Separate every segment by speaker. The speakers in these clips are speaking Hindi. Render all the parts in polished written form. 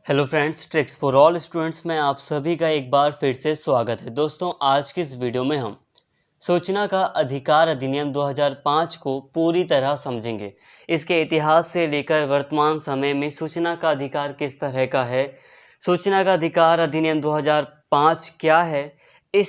Speaker 1: Hello friends, tricks for all students में आप सभी का एक बार फिर से स्वागत है। दोस्तों, आज की इस वीडियो में हम सूचना का अधिकार अधिनियम 2005 को पूरी तरह समझेंगे। इसके इतिहास से लेकर वर्तमान समय में सूचना का अधिकार किस तरह का है, सूचना का अधिकार अधिनियम 2005 क्या है, इन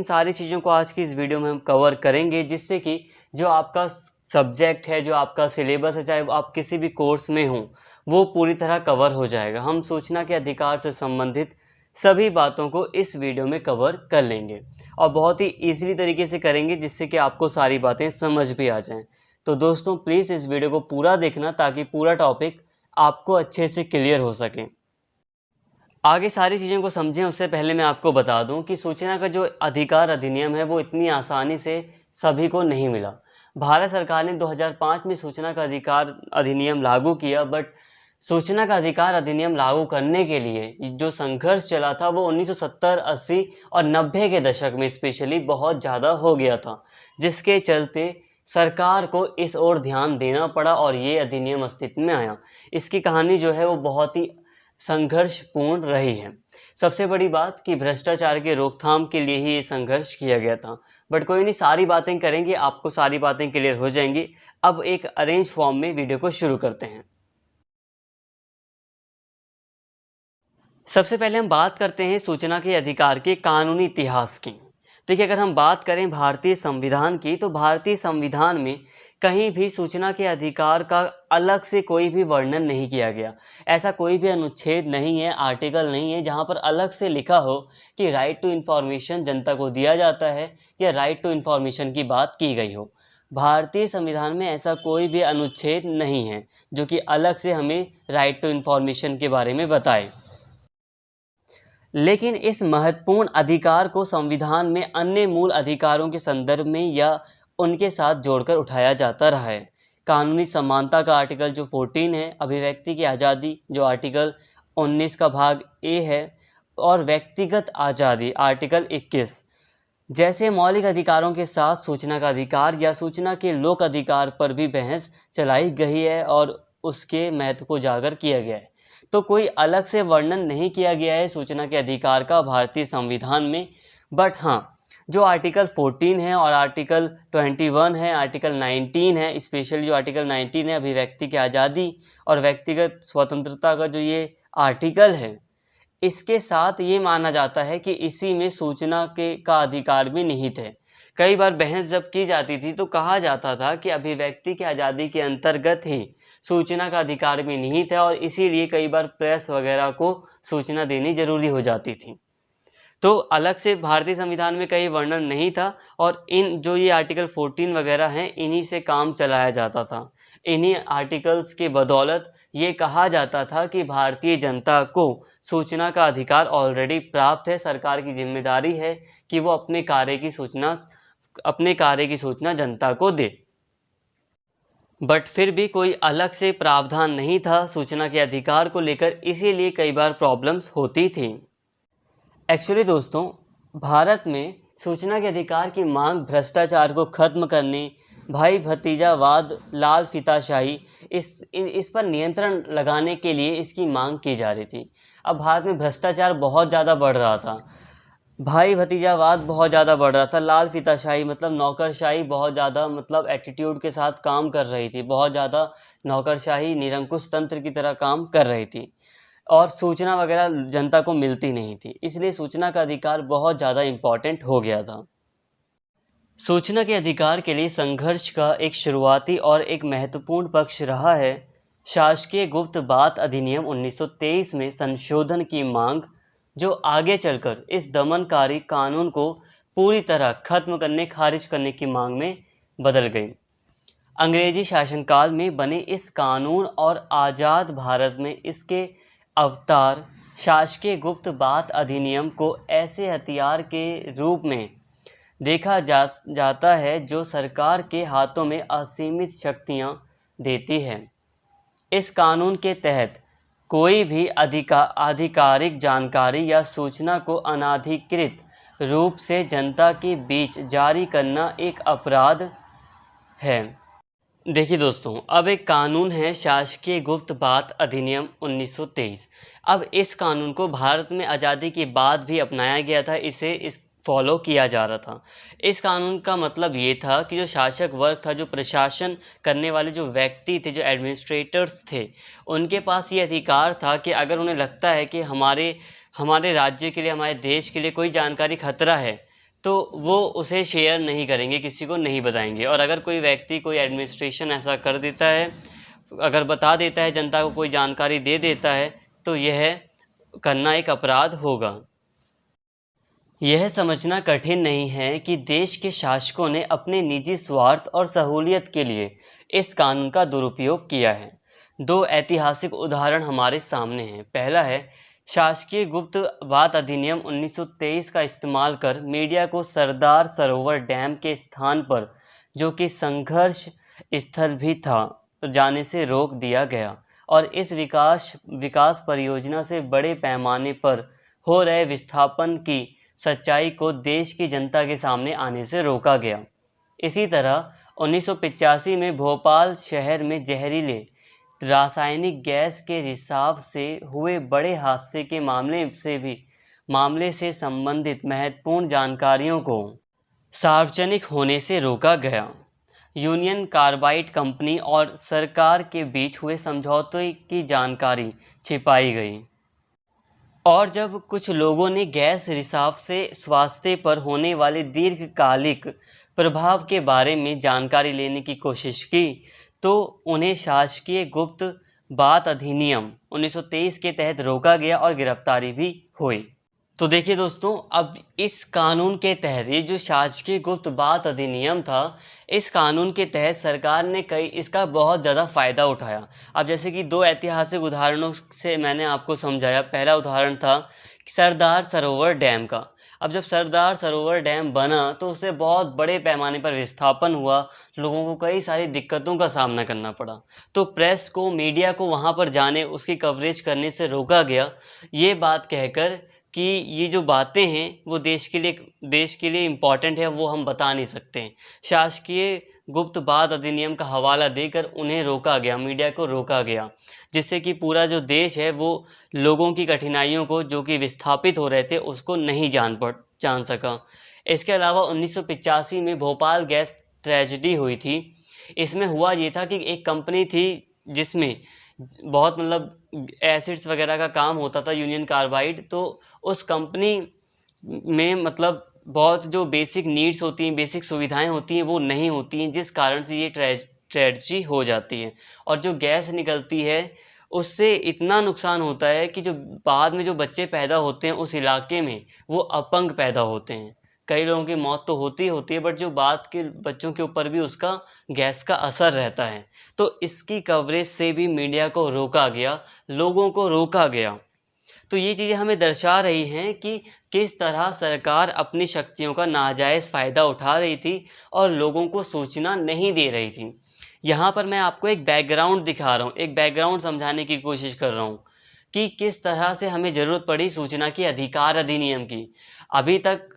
Speaker 1: सारी चीज़ों को आज की इस वीडियो में हम कवर करेंगे, जिससे कि जो आपका सब्जेक्ट है, जो आपका सिलेबस है, चाहे आप किसी भी कोर्स में हों, वो पूरी तरह कवर हो जाएगा। हम सूचना के अधिकार से संबंधित सभी बातों को इस वीडियो में कवर कर लेंगे और बहुत ही ईजिली तरीके से करेंगे, जिससे कि आपको सारी बातें समझ भी आ जाएं। तो दोस्तों, प्लीज़ इस वीडियो को पूरा देखना ताकि पूरा टॉपिक आपको अच्छे से क्लियर हो सके। आगे सारी चीज़ों को समझें उससे पहले मैं आपको बता दूं कि सूचना का जो अधिकार अधिनियम है वो इतनी आसानी से सभी को नहीं मिला। भारत सरकार ने 2005 में सूचना का अधिकार अधिनियम लागू किया, बट सूचना का अधिकार अधिनियम लागू करने के लिए जो संघर्ष चला था वो 1970, 80 और 90 के दशक में स्पेशली बहुत ज़्यादा हो गया था, जिसके चलते सरकार को इस ओर ध्यान देना पड़ा और ये अधिनियम अस्तित्व में आया। इसकी कहानी जो है वो बहुत ही संघर्षपूर्ण रही है। सबसे बड़ी बात कि भ्रष्टाचार के रोकथाम के लिए ही ये संघर्ष किया गया था। बट कोई नहीं, सारी बातें करेंगे, आपको सारी बातें क्लियर हो जाएंगी। अब एक अरेंज फॉर्म में वीडियो को शुरू करते हैं। सबसे पहले हम बात करते हैं सूचना के अधिकार के कानूनी इतिहास की। देखिए, अगर हम बात करें भारतीय संविधान की, तो भारतीय संविधान में कहीं भी सूचना के अधिकार का अलग से कोई भी वर्णन नहीं किया गया। ऐसा कोई भी अनुच्छेद नहीं है, आर्टिकल नहीं है, जहां पर अलग से लिखा हो कि राइट टू इन्फॉर्मेशन जनता को दिया जाता है या राइट टू इन्फॉर्मेशन की बात की गई हो। भारतीय संविधान में ऐसा कोई भी अनुच्छेद नहीं है जो कि अलग से हमें राइट टू इन्फॉर्मेशन के बारे में बताए। लेकिन इस महत्वपूर्ण अधिकार को संविधान में अन्य मूल अधिकारों के संदर्भ में या उनके साथ जोड़कर उठाया जाता रहा है। कानूनी समानता का आर्टिकल जो 14 है, अभिव्यक्ति की आज़ादी जो आर्टिकल 19 का भाग ए है, और व्यक्तिगत आज़ादी आर्टिकल 21 जैसे मौलिक अधिकारों के साथ सूचना का अधिकार या सूचना के लोक अधिकार पर भी बहस चलाई गई है और उसके महत्व को उजागर किया गया है। तो कोई अलग से वर्णन नहीं किया गया है सूचना के अधिकार का भारतीय संविधान में। बट हाँ, जो आर्टिकल 14 है और आर्टिकल 21 है, आर्टिकल 19 है, स्पेशली जो आर्टिकल 19 है अभिव्यक्ति की आज़ादी और व्यक्तिगत स्वतंत्रता का जो ये आर्टिकल है, इसके साथ ये माना जाता है कि इसी में सूचना का अधिकार भी निहित है। कई बार बहस जब की जाती थी तो कहा जाता था कि अभिव्यक्ति की आज़ादी के अंतर्गत ही सूचना का अधिकार भी निहित है और इसीलिए कई बार प्रेस वगैरह को सूचना देनी जरूरी हो जाती थी। तो अलग से भारतीय संविधान में कहीं वर्णन नहीं था और इन जो ये आर्टिकल 14 वगैरह हैं, इन्हीं से काम चलाया जाता था। इन्हीं आर्टिकल्स के बदौलत ये कहा जाता था कि भारतीय जनता को सूचना का अधिकार ऑलरेडी प्राप्त है। सरकार की जिम्मेदारी है कि वो अपने कार्य की सूचना जनता को दे। बट फिर भी कोई अलग से प्रावधान नहीं था सूचना के अधिकार को लेकर, इसीलिए कई बार प्रॉब्लम्स होती थी। एक्चुअली दोस्तों, भारत में सूचना के अधिकार की मांग भ्रष्टाचार को खत्म करने, भाई भतीजावाद, लाल फीताशाही, इस पर नियंत्रण लगाने के लिए इसकी मांग की जा रही थी। अब भारत में भ्रष्टाचार बहुत ज़्यादा बढ़ रहा था, भाई भतीजावाद बहुत ज़्यादा बढ़ रहा था, लाल फीताशाही मतलब नौकरशाही बहुत ज़्यादा मतलब एटीट्यूड के साथ काम कर रही थी, बहुत ज़्यादा नौकरशाही निरंकुश तंत्र की तरह काम कर रही थी और सूचना वगैरह जनता को मिलती नहीं थी। इसलिए सूचना का अधिकार बहुत ज़्यादा इम्पॉर्टेंट हो गया था। सूचना के अधिकार के लिए संघर्ष का एक शुरुआती और एक महत्वपूर्ण पक्ष रहा है शासकीय गुप्त बात अधिनियम 1923 में संशोधन की मांग, जो आगे चलकर इस दमनकारी कानून को पूरी तरह खत्म करने, खारिज करने की मांग में बदल गई। अंग्रेजी शासनकाल में बने इस कानून और आज़ाद भारत में इसके अवतार शासकीय गुप्त बात अधिनियम को ऐसे हथियार के रूप में देखा जाता है जो सरकार के हाथों में असीमित शक्तियां देती है। इस कानून के तहत कोई भी आधिकारिक जानकारी या सूचना को अनाधिकृत रूप से जनता के बीच जारी करना एक अपराध है। देखिए दोस्तों, अब एक कानून है शासकीय गुप्त बात अधिनियम 1923। अब इस कानून को भारत में आज़ादी के बाद भी अपनाया गया था, इसे इस फॉलो किया जा रहा था। इस कानून का मतलब ये था कि जो शासक वर्ग था, जो प्रशासन करने वाले जो व्यक्ति थे, जो एडमिनिस्ट्रेटर्स थे, उनके पास ये अधिकार था कि अगर उन्हें लगता है कि हमारे हमारे राज्य के लिए, हमारे देश के लिए कोई जानकारी खतरा है, तो वो उसे शेयर नहीं करेंगे, किसी को नहीं बताएंगे। और अगर कोई व्यक्ति, कोई एडमिनिस्ट्रेशन ऐसा कर देता है, अगर बता देता है, जनता को कोई जानकारी दे देता है, तो यह करना एक अपराध होगा। यह समझना कठिन नहीं है कि देश के शासकों ने अपने निजी स्वार्थ और सहूलियत के लिए इस कानून का दुरुपयोग किया है। दो ऐतिहासिक उदाहरण हमारे सामने हैं। पहला है शासकीय गुप्त बात अधिनियम 1923 का इस्तेमाल कर मीडिया को सरदार सरोवर डैम के स्थान पर, जो कि संघर्ष स्थल भी था, जाने से रोक दिया गया और इस विकास परियोजना से बड़े पैमाने पर हो रहे विस्थापन की सच्चाई को देश की जनता के सामने आने से रोका गया। इसी तरह 1985 में भोपाल शहर में जहरीले रासायनिक गैस के रिसाव से हुए बड़े हादसे के मामले से संबंधित महत्वपूर्ण जानकारियों को सार्वजनिक होने से रोका गया। यूनियन कार्बाइड कंपनी और सरकार के बीच हुए समझौते की जानकारी छिपाई गई। और जब कुछ लोगों ने गैस रिसाव से स्वास्थ्य पर होने वाले दीर्घकालिक प्रभाव के बारे में जानकारी लेने की कोशिश की, तो उन्हें शासकीय गुप्त बात अधिनियम 1923 के तहत रोका गया और गिरफ्तारी भी हुई। तो देखिए दोस्तों, अब इस कानून के तहत, ये जो शासकीय गुप्त बात अधिनियम था, इस कानून के तहत सरकार ने इसका बहुत ज़्यादा फ़ायदा उठाया। अब जैसे कि दो ऐतिहासिक उदाहरणों से मैंने आपको समझाया। पहला उदाहरण था सरदार सरोवर डैम का। अब जब सरदार सरोवर डैम बना तो उससे बहुत बड़े पैमाने पर विस्थापन हुआ, लोगों को कई सारी दिक्कतों का सामना करना पड़ा। तो प्रेस को, मीडिया को वहाँ पर जाने, उसकी कवरेज करने से रोका गया, ये बात कहकर कि ये जो बातें हैं वो देश के लिए इम्पॉर्टेंट है, वो हम बता नहीं सकते हैं। शासकीय गुप्त बात अधिनियम का हवाला देकर उन्हें रोका गया, मीडिया को रोका गया, जिससे कि पूरा जो देश है वो लोगों की कठिनाइयों को, जो कि विस्थापित हो रहे थे, उसको नहीं जान सका। इसके अलावा 1985 में भोपाल गैस ट्रेजेडी हुई थी। इसमें हुआ ये था कि एक कंपनी थी जिसमें बहुत एसिड्स वगैरह का काम होता था, यूनियन कार्बाइड। तो उस कंपनी में बहुत जो बेसिक नीड्स होती हैं, बेसिक सुविधाएं होती हैं, वो नहीं होती हैं, जिस कारण से ये ट्रेजेडी हो जाती है। और जो गैस निकलती है उससे इतना नुकसान होता है कि जो बाद में जो बच्चे पैदा होते हैं उस इलाके में, वो अपंग पैदा होते हैं। कई लोगों की मौत तो होती है, बट जो बाद के बच्चों के ऊपर भी उसका गैस का असर रहता है। तो इसकी कवरेज से भी मीडिया को रोका गया, लोगों को रोका गया। तो ये चीज़ें हमें दर्शा रही हैं कि किस तरह सरकार अपनी शक्तियों का नाजायज़ फ़ायदा उठा रही थी और लोगों को सूचना नहीं दे रही थी। यहाँ पर मैं आपको एक बैकग्राउंड दिखा रहा हूँ, एक बैकग्राउंड समझाने की कोशिश कर रहा हूँ कि किस तरह से हमें ज़रूरत पड़ी सूचना के अधिकार अधिनियम की। अभी तक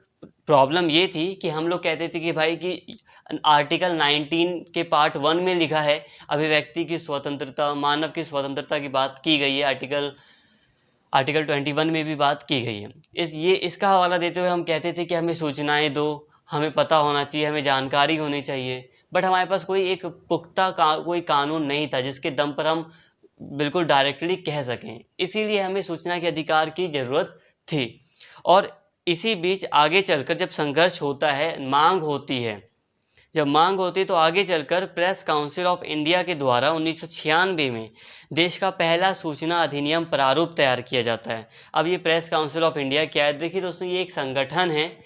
Speaker 1: प्रॉब्लम ये थी कि हम लोग कहते थे कि भाई कि आर्टिकल 19 के पार्ट 1 में लिखा है अभिव्यक्ति की स्वतंत्रता, मानव की स्वतंत्रता की बात की गई है। आर्टिकल 21 में भी बात की गई है। इसका हवाला देते हुए हम कहते थे कि हमें सूचनाएं दो, हमें पता होना चाहिए, हमें जानकारी होनी चाहिए। बट हमारे पास कोई एक पुख्ता कोई कानून नहीं था जिसके दम पर हम बिल्कुल डायरेक्टली कह सकें। इसीलिए हमें सूचना के अधिकार की ज़रूरत थी। और इसी बीच आगे चलकर जब संघर्ष होता है, मांग होती है, जब मांग होती है तो आगे चलकर प्रेस काउंसिल ऑफ इंडिया के द्वारा 1996 में देश का पहला सूचना अधिनियम प्रारूप तैयार किया जाता है। अब ये प्रेस काउंसिल ऑफ इंडिया क्या है? देखिए दोस्तों, ये एक संगठन है,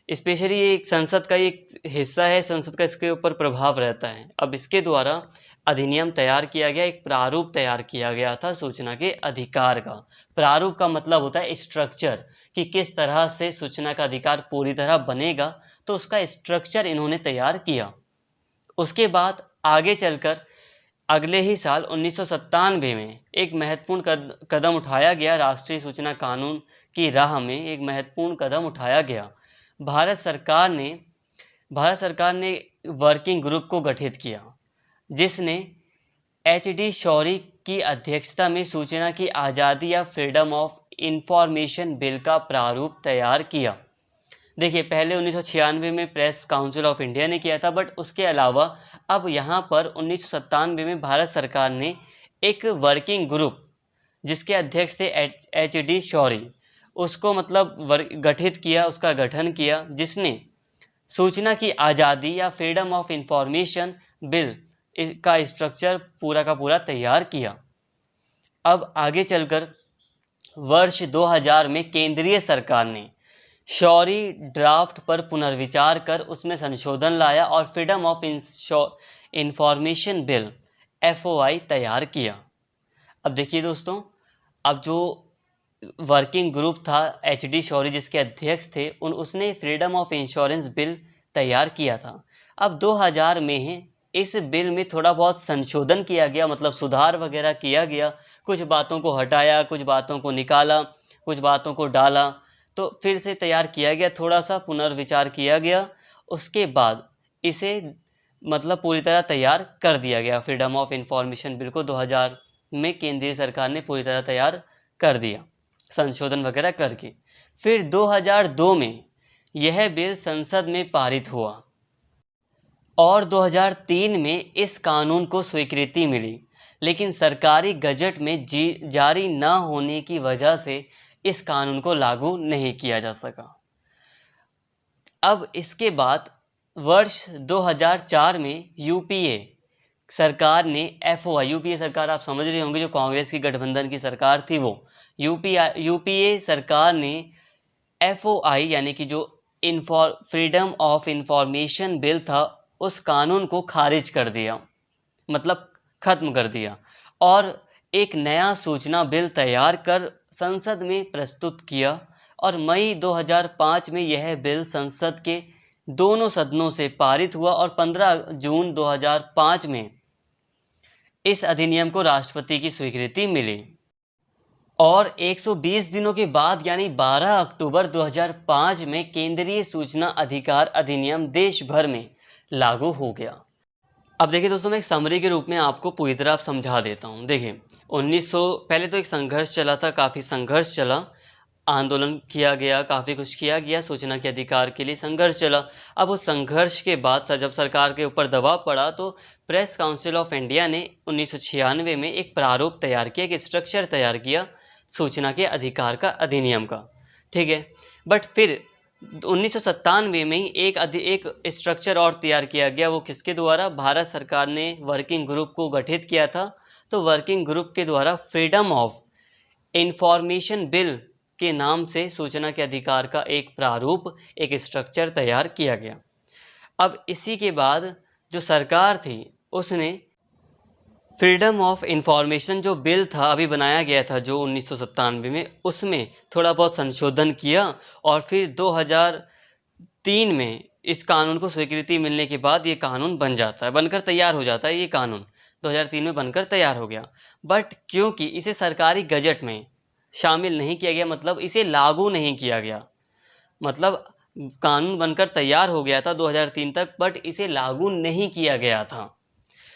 Speaker 1: स्पेशली ये एक संसद का एक हिस्सा है, संसद का इसके ऊपर प्रभाव रहता है। अब इसके द्वारा अधिनियम तैयार किया गया, एक प्रारूप तैयार किया गया था सूचना के अधिकार का। प्रारूप का मतलब होता है स्ट्रक्चर, कि किस तरह से सूचना का अधिकार पूरी तरह बनेगा, तो उसका स्ट्रक्चर इन्होंने तैयार किया। उसके बाद आगे चलकर अगले ही साल 1997 में एक महत्वपूर्ण कदम उठाया गया, राष्ट्रीय सूचना कानून की राह में एक महत्वपूर्ण कदम उठाया गया। भारत सरकार ने वर्किंग ग्रुप को गठित किया, जिसने एच.डी. शौरी की अध्यक्षता में सूचना की आज़ादी या फ्रीडम ऑफ इंफॉर्मेशन बिल का प्रारूप तैयार किया। देखिए, पहले 1996 में प्रेस काउंसिल ऑफ इंडिया ने किया था, बट उसके अलावा अब यहाँ पर 1997 में भारत सरकार ने एक वर्किंग ग्रुप, जिसके अध्यक्ष थे एच.डी. शौरी, उसको गठित किया, उसका गठन किया, जिसने सूचना की आज़ादी या फ्रीडम ऑफ इंफॉर्मेशन बिल का स्ट्रक्चर पूरा का पूरा तैयार किया। अब आगे चलकर वर्ष 2000 में केंद्रीय सरकार ने शौरी ड्राफ्ट पर पुनर्विचार कर उसमें संशोधन लाया और freedom of information bill FOI तैयार किया। अब देखिए दोस्तों, अब जो वर्किंग ग्रुप था एच.डी. शौरी जिसके अध्यक्ष थे, उसने फ्रीडम ऑफ इंश्योरेंस बिल तैयार किया था। अब 2000 में इस बिल में थोड़ा बहुत संशोधन किया गया, मतलब सुधार वगैरह किया गया, कुछ बातों को हटाया, कुछ बातों को निकाला, कुछ बातों को डाला, तो फिर से तैयार किया गया, थोड़ा सा पुनर्विचार किया गया। उसके बाद इसे पूरी तरह तैयार कर दिया गया। फ्रीडम ऑफ इंफॉर्मेशन बिल को 2000 में केंद्रीय सरकार ने पूरी तरह तैयार कर दिया, संशोधन वगैरह करके। फिर 2002 में यह बिल संसद में पारित हुआ और 2003 में इस कानून को स्वीकृति मिली, लेकिन सरकारी गजट में जारी न होने की वजह से इस कानून को लागू नहीं किया जा सका। अब इसके बाद वर्ष 2004 में यूपीए सरकार ने FOI, यूपीए सरकार आप समझ रहे होंगे, जो कांग्रेस की गठबंधन की सरकार थी, वो यूपीए सरकार ने FOI यानी कि जो फ्रीडम ऑफ इंफॉर्मेशन बिल था, उस कानून को खारिज कर दिया, मतलब खत्म कर दिया, और एक नया सूचना बिल तैयार कर संसद में प्रस्तुत किया। और मई 2005 में यह बिल संसद के दोनों सदनों से पारित हुआ और 15 जून 2005 में इस अधिनियम को राष्ट्रपति की स्वीकृति मिली। और 120 दिनों के बाद यानी 12 अक्टूबर 2005 में केंद्रीय सूचना अधिकार अधिनियम देश भर में लागू हो गया। अब देखिए दोस्तों, मैं एक समरी के रूप में आपको पूरी तरह समझा देता हूँ। देखिए, 1900 पहले तो एक संघर्ष चला था, काफ़ी संघर्ष चला, आंदोलन किया गया, काफ़ी कुछ किया गया, सूचना के अधिकार के लिए संघर्ष चला। अब उस संघर्ष के बाद जब सरकार के ऊपर दबाव पड़ा, तो प्रेस काउंसिल ऑफ इंडिया ने 1996 में एक प्रारूप तैयार किया, एक स्ट्रक्चर तैयार किया सूचना के अधिकार का अधिनियम का, ठीक है। बट फिर 1997 में ही एक स्ट्रक्चर और तैयार किया गया, वो किसके द्वारा? भारत सरकार ने वर्किंग ग्रुप को गठित किया था, तो वर्किंग ग्रुप के द्वारा फ्रीडम ऑफ इंफॉर्मेशन बिल के नाम से सूचना के अधिकार का एक प्रारूप, एक स्ट्रक्चर तैयार किया गया। अब इसी के बाद जो सरकार थी उसने फ्रीडम ऑफ इंफॉर्मेशन जो बिल था अभी बनाया गया था जो 1997 में, उसमें थोड़ा बहुत संशोधन किया और फिर 2003 में इस कानून को स्वीकृति मिलने के बाद ये कानून बन जाता है, बनकर तैयार हो जाता है। ये कानून 2003 में बनकर तैयार हो गया, बट क्योंकि इसे सरकारी गजट में शामिल नहीं किया गया, मतलब इसे लागू नहीं किया गया, मतलब कानून बनकर तैयार हो गया था 2003 तक, बट इसे लागू नहीं किया गया था।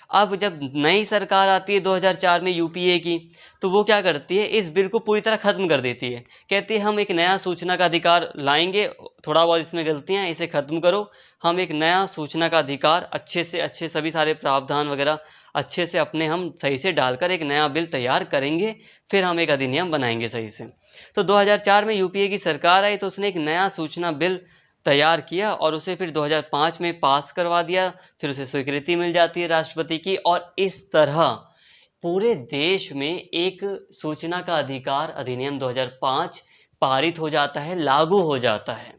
Speaker 1: अब जब नई सरकार आती है 2004 में यूपीए की, तो वो क्या करती है, इस बिल को पूरी तरह ख़त्म कर देती है। कहती है हम एक नया सूचना का अधिकार लाएंगे, थोड़ा बहुत इसमें गलतियां हैं, इसे ख़त्म करो, हम एक नया सूचना का अधिकार अच्छे से अच्छे सभी सारे प्रावधान वगैरह अच्छे से अपने हम सही से डालकर एक नया बिल तैयार करेंगे, फिर हम एक अधिनियम बनाएंगे सही से। तो 2004 में यूपीए की सरकार आई तो उसने एक नया सूचना बिल तैयार किया और उसे फिर 2005 में पास करवा दिया, फिर उसे स्वीकृति मिल जाती है राष्ट्रपति की, और इस तरह पूरे देश में एक सूचना का अधिकार अधिनियम 2005 पारित हो जाता है, लागू हो जाता है।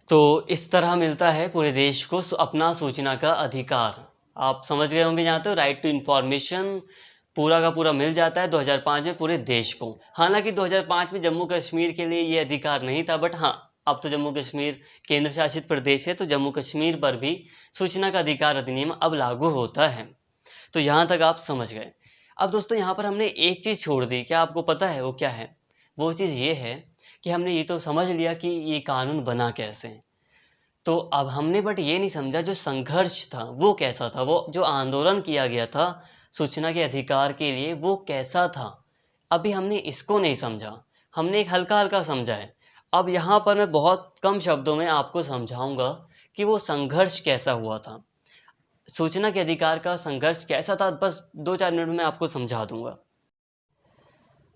Speaker 1: तो इस तरह मिलता है पूरे देश को अपना सूचना का अधिकार। आप समझ गए होंगे यहाँ तो, राइट टू इंफॉर्मेशन पूरा का पूरा मिल जाता है 2005 में पूरे देश को। हालांकि 2005 में जम्मू कश्मीर के लिए ये अधिकार नहीं था, बट हाँ अब तो जम्मू कश्मीर केंद्र शासित प्रदेश है, तो जम्मू कश्मीर पर भी सूचना का अधिकार अधिनियम अब लागू होता है। तो यहाँ तक आप समझ गए। अब दोस्तों यहाँ पर हमने एक चीज़ छोड़ दी, क्या आपको पता है वो क्या है? वो चीज़ ये है कि हमने ये तो समझ लिया कि ये कानून बना कैसे, तो अब हमने बट ये नहीं समझा जो संघर्ष था वो कैसा था, वो जो आंदोलन किया गया था सूचना के अधिकार के लिए वो कैसा था। अभी हमने इसको नहीं समझा, हमने एक हल्का-हल्का समझा है। अब यहाँ पर मैं बहुत कम शब्दों में आपको समझाऊँगा कि वो संघर्ष कैसा हुआ था। सूचना के अधिकार का संघर्ष कैसा था, बस 2-4 मिनट में आपको समझा दूँगा।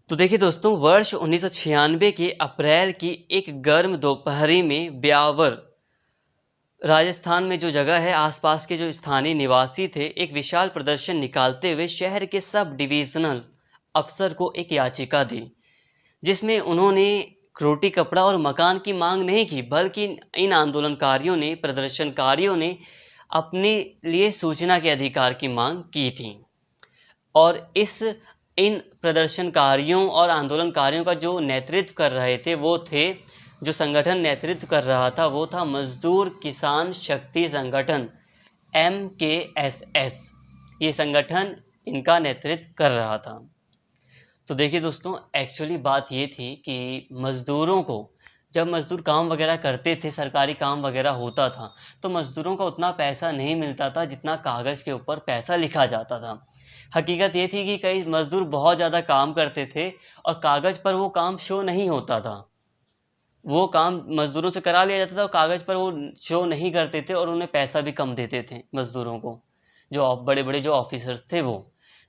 Speaker 1: तो देखिए दोस्तों, वर्ष 1996 के अप्रैल की एक गर्म दोपहरी में ब्यावर राजस्थान में जो जगह है, आसपास के जो स्थानीय निवासी थे, एक विशाल प्रदर्शन निकालते हुए शहर के सब डिविजनल अफसर को एक याचिका दी, जिसमें उन्होंने रोटी कपड़ा और मकान की मांग नहीं की, बल्कि इन आंदोलनकारियों ने, प्रदर्शनकारियों ने अपने लिए सूचना के अधिकार की मांग की थी। और इन प्रदर्शनकारियों और आंदोलनकारियों का जो नेतृत्व कर रहे थे वो थे, जो संगठन नेतृत्व कर रहा था वो था मजदूर किसान शक्ति संगठन MKSS। ये संगठन इनका नेतृत्व कर रहा था। तो देखिए दोस्तों, एक्चुअली बात ये थी कि मज़दूरों को, जब मज़दूर काम वगैरह करते थे, सरकारी काम वगैरह होता था, तो मज़दूरों को उतना पैसा नहीं मिलता था जितना कागज़ के ऊपर पैसा लिखा जाता था। हकीकत ये थी कि कई मज़दूर बहुत ज़्यादा काम करते थे और कागज़ पर वो काम शो नहीं होता था। वो काम मज़दूरों से करा लिया जाता था और कागज़ पर वो शो नहीं करते थे और उन्हें पैसा भी कम देते थे मज़दूरों को, जो बड़े-बड़े जो ऑफ़िसर्स थे वो।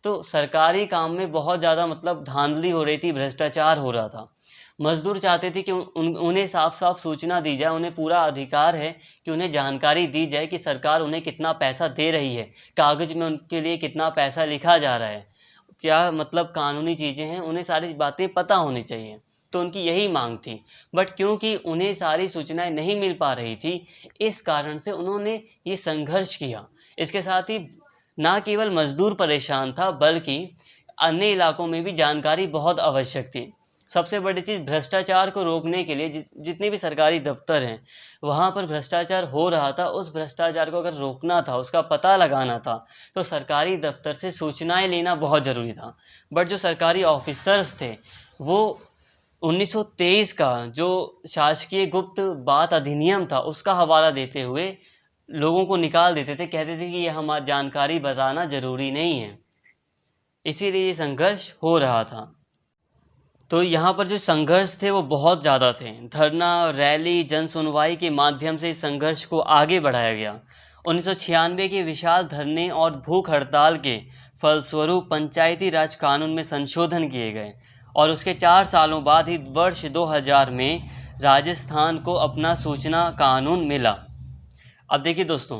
Speaker 1: तो सरकारी काम में बहुत ज़्यादा मतलब धांधली हो रही थी, भ्रष्टाचार हो रहा था। मज़दूर चाहते थे कि उन्हें साफ-साफ सूचना दी जाए, उन्हें पूरा अधिकार है कि उन्हें जानकारी दी जाए कि सरकार उन्हें कितना पैसा दे रही है, कागज़ में उनके लिए कितना पैसा लिखा जा रहा है, क्या मतलब कानूनी चीज़ें हैं, उन्हें सारी बातें पता होनी चाहिए। तो उनकी यही मांग थी। बट क्योंकि उन्हें सारी सूचनाएँ नहीं मिल पा रही थी, इस कारण से उन्होंने ये संघर्ष किया। इसके साथ ही ना केवल मज़दूर परेशान था, बल्कि अन्य इलाकों में भी जानकारी बहुत आवश्यक थी। सबसे बड़ी चीज़, भ्रष्टाचार को रोकने के लिए जितने भी सरकारी दफ्तर हैं, वहाँ पर भ्रष्टाचार हो रहा था। उस भ्रष्टाचार को अगर रोकना था, उसका पता लगाना था, तो सरकारी दफ्तर से सूचनाएँ लेना बहुत ज़रूरी था। बट जो सरकारी ऑफ़िसर्स थे, वो 1923 का जो शासकीय गुप्त बात अधिनियम था, उसका हवाला देते हुए लोगों को निकाल देते थे, कहते थे कि ये हमारी जानकारी बताना ज़रूरी नहीं है। इसीलिए ये संघर्ष हो रहा था। तो यहाँ पर जो संघर्ष थे वो बहुत ज़्यादा थे। धरना, रैली, जन सुनवाई के माध्यम से इस संघर्ष को आगे बढ़ाया गया। 1996 के विशाल धरने और भूख हड़ताल के फलस्वरूप पंचायती राज कानून में संशोधन किए गए और उसके 4 सालों बाद ही वर्ष 2000 में राजस्थान को अपना सूचना कानून मिला। अब देखिए दोस्तों,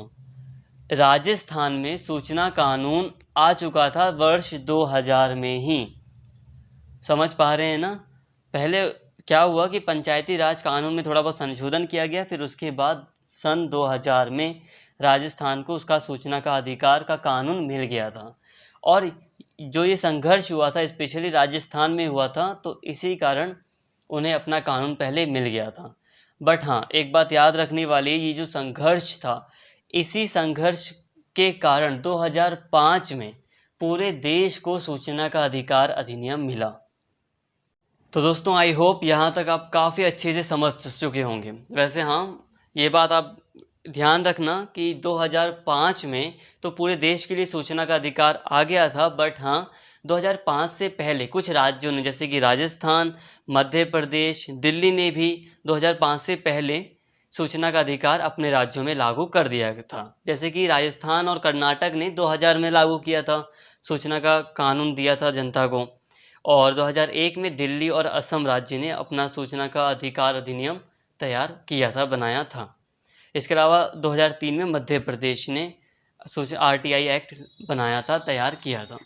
Speaker 1: राजस्थान में सूचना कानून आ चुका था वर्ष 2000 में ही। समझ पा रहे हैं ना? पहले क्या हुआ कि पंचायती राज कानून में थोड़ा बहुत संशोधन किया गया, फिर उसके बाद सन 2000 में राजस्थान को उसका सूचना का अधिकार का कानून मिल गया था। और जो ये संघर्ष हुआ था स्पेशली राजस्थान में हुआ था, तो इसी कारण उन्हें अपना कानून पहले मिल गया था। बट हाँ, एक बात याद रखने वाली, ये जो संघर्ष था, इसी संघर्ष के कारण 2005 में पूरे देश को सूचना का अधिकार अधिनियम मिला। तो दोस्तों, आई होप यहाँ तक आप काफ़ी अच्छे से समझ चुके होंगे। वैसे हाँ, ये बात आप ध्यान रखना कि 2005 में तो पूरे देश के लिए सूचना का अधिकार आ गया था, बट हाँ 2005 से पहले कुछ राज्यों ने, जैसे कि राजस्थान, मध्य प्रदेश, दिल्ली ने भी 2005 से पहले सूचना का अधिकार अपने राज्यों में लागू कर दिया था। जैसे कि राजस्थान और कर्नाटक ने 2000 में लागू किया था, सूचना का कानून दिया था जनता को, और 2001 में दिल्ली और असम राज्य ने अपना सूचना का अधिकार अधिनियम तैयार किया था, बनाया था। इसके अलावा 2003 में मध्य प्रदेश ने RTI एक्ट बनाया था, तैयार किया था।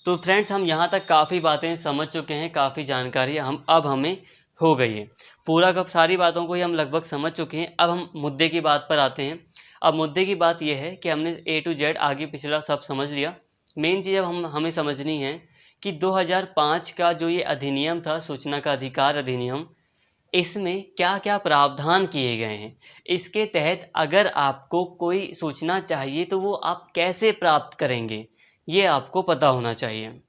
Speaker 1: तो फ्रेंड्स, हम यहाँ तक काफ़ी बातें समझ चुके हैं, काफ़ी जानकारी अब हमें हो गई है। पूरा कब सारी बातों को ही हम लगभग समझ चुके हैं। अब हम मुद्दे की बात पर आते हैं। अब मुद्दे की बात यह है कि हमने A to Z आगे पिछला सब समझ लिया। मेन चीज़ अब हमें समझनी है कि 2005 का जो ये अधिनियम था, सूचना का अधिकार अधिनियम, इसमें क्या क्या प्रावधान किए गए हैं। इसके तहत अगर आपको कोई सूचना चाहिए तो वो आप कैसे प्राप्त करेंगे, ये आपको पता होना चाहिए।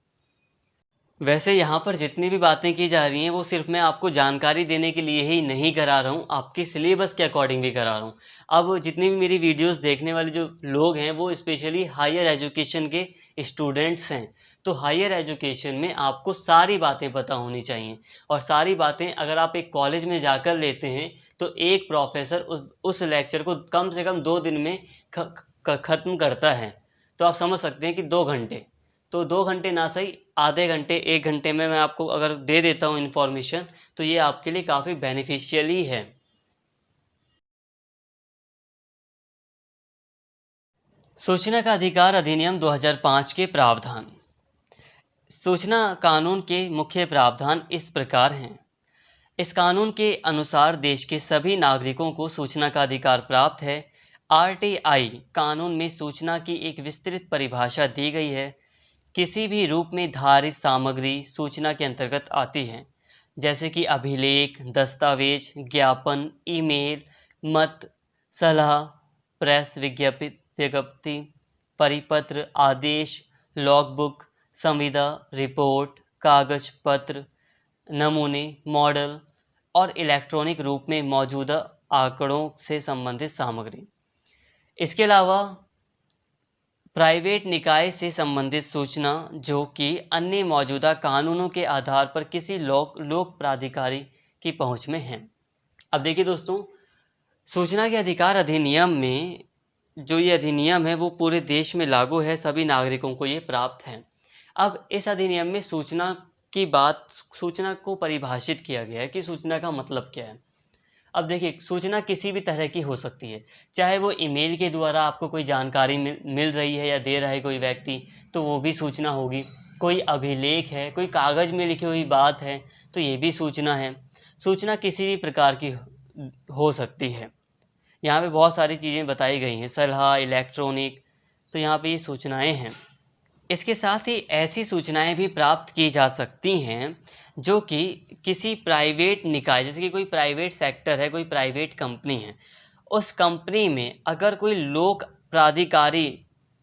Speaker 1: वैसे यहाँ पर जितनी भी बातें की जा रही हैं वो सिर्फ मैं आपको जानकारी देने के लिए ही नहीं करा रहा हूँ, आपके सिलेबस के अकॉर्डिंग भी करा रहा हूँ। अब जितनी भी मेरी वीडियोस देखने वाले जो लोग हैं वो स्पेशली हायर एजुकेशन के स्टूडेंट्स हैं। तो हायर एजुकेशन में आपको सारी बातें पता होनी चाहिए, और सारी बातें अगर आप एक कॉलेज में जाकर लेते हैं तो एक प्रोफेसर उस लेक्चर को कम से कम 2 दिन में ख़त्म करता है। तो आप समझ सकते हैं कि 2 घंटे, तो 2 घंटे ना सही आधे घंटे 1 घंटे में मैं आपको अगर दे देता हूँ इन्फॉर्मेशन, तो ये आपके लिए काफ़ी बेनिफिशियल ही है। सूचना का अधिकार अधिनियम 2005 के प्रावधान। सूचना कानून के मुख्य प्रावधान इस प्रकार हैं। इस कानून के अनुसार देश के सभी नागरिकों को सूचना का अधिकार प्राप्त है। आरटीआई कानून में सूचना की एक विस्तृत परिभाषा दी गई है। किसी भी रूप में धारित सामग्री सूचना के अंतर्गत आती है, जैसे कि अभिलेख, दस्तावेज, ज्ञापन, ईमेल, मत, सलाह, प्रेस विज्ञप्ति, परिपत्र, आदेश, लॉगबुक, संविदा, रिपोर्ट, कागज पत्र, नमूने, मॉडल और इलेक्ट्रॉनिक रूप में मौजूदा आंकड़ों से संबंधित सामग्री। इसके अलावा प्राइवेट निकाय से संबंधित सूचना जो कि अन्य मौजूदा कानूनों के आधार पर किसी लोक प्राधिकारी की पहुंच में है। अब देखिए दोस्तों, सूचना के अधिकार अधिनियम में जो ये अधिनियम है वो पूरे देश में लागू है, सभी नागरिकों को ये प्राप्त है। अब इस अधिनियम में सूचना को परिभाषित किया गया है कि सूचना का मतलब क्या है। अब देखिए, सूचना किसी भी तरह की हो सकती है, चाहे वो ईमेल के द्वारा आपको कोई जानकारी मिल रही है या दे रहा है कोई व्यक्ति, तो वो भी सूचना होगी। कोई अभिलेख है, कोई कागज़ में लिखी हुई बात है, तो ये भी सूचना है। सूचना किसी भी प्रकार की हो सकती है। यहाँ पे बहुत सारी चीज़ें बताई गई हैं, सलाह, इलेक्ट्रॉनिक, तो यहाँ पे ये सूचनाएं हैं। इसके साथ ही ऐसी सूचनाएं भी प्राप्त की जा सकती हैं जो कि किसी प्राइवेट निकाय, जैसे कि कोई प्राइवेट सेक्टर है, कोई प्राइवेट कंपनी है, उस कंपनी में अगर कोई लोक प्राधिकारी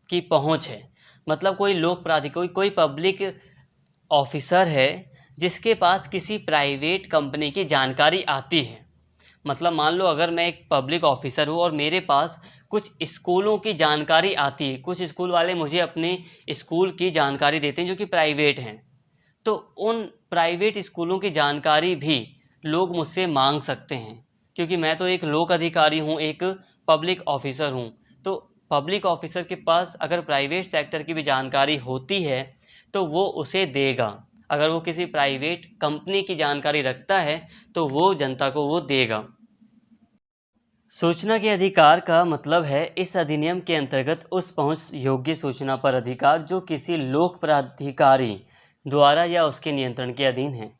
Speaker 1: की पहुंच है, मतलब कोई लोक प्राधिकारी, कोई पब्लिक ऑफिसर है जिसके पास किसी प्राइवेट कंपनी की जानकारी आती है। मतलब मान लो अगर मैं एक पब्लिक ऑफिसर हूँ और मेरे पास कुछ स्कूलों की जानकारी आती है, कुछ स्कूल वाले मुझे अपने स्कूल की जानकारी देते हैं जो कि प्राइवेट हैं, तो उन प्राइवेट स्कूलों की जानकारी भी लोग मुझसे मांग सकते हैं, क्योंकि मैं तो एक लोक अधिकारी हूँ, एक पब्लिक ऑफिसर हूँ। तो पब्लिक ऑफिसर के पास अगर प्राइवेट सेक्टर की भी जानकारी होती है तो वो उसे देगा। अगर वो किसी प्राइवेट कंपनी की जानकारी रखता है तो वो जनता को वो देगा। सूचना के अधिकार का मतलब है इस अधिनियम के अंतर्गत उस पहुंच योग्य सूचना पर अधिकार जो किसी लोक प्राधिकारी द्वारा या उसके नियंत्रण के अधीन है।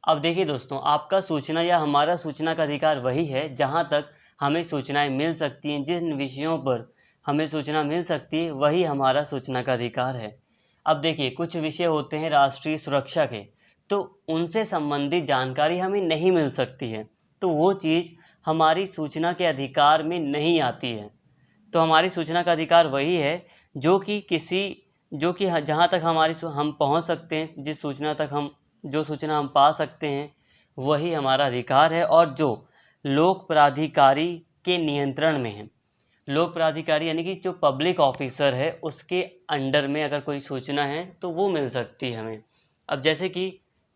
Speaker 1: अब देखिए दोस्तों, आपका सूचना या हमारा सूचना का अधिकार वही है जहां तक हमें सूचनाएं मिल सकती हैं, जिन विषयों पर हमें सूचना मिल सकती है वही हमारा सूचना का अधिकार है। अब देखिए, कुछ विषय होते हैं राष्ट्रीय सुरक्षा के, तो उनसे संबंधित जानकारी हमें नहीं मिल सकती है, तो वो चीज़ हमारी सूचना के अधिकार में नहीं आती है। तो हमारी सूचना का अधिकार वही है जो कि जहाँ तक हम पहुँच सकते हैं, जो सूचना हम पा सकते हैं वही हमारा अधिकार है, और जो लोक प्राधिकारी के नियंत्रण में है। लोक प्राधिकारी यानी कि जो पब्लिक ऑफिसर है उसके अंडर में अगर कोई सूचना है तो वो मिल सकती है हमें। अब जैसे कि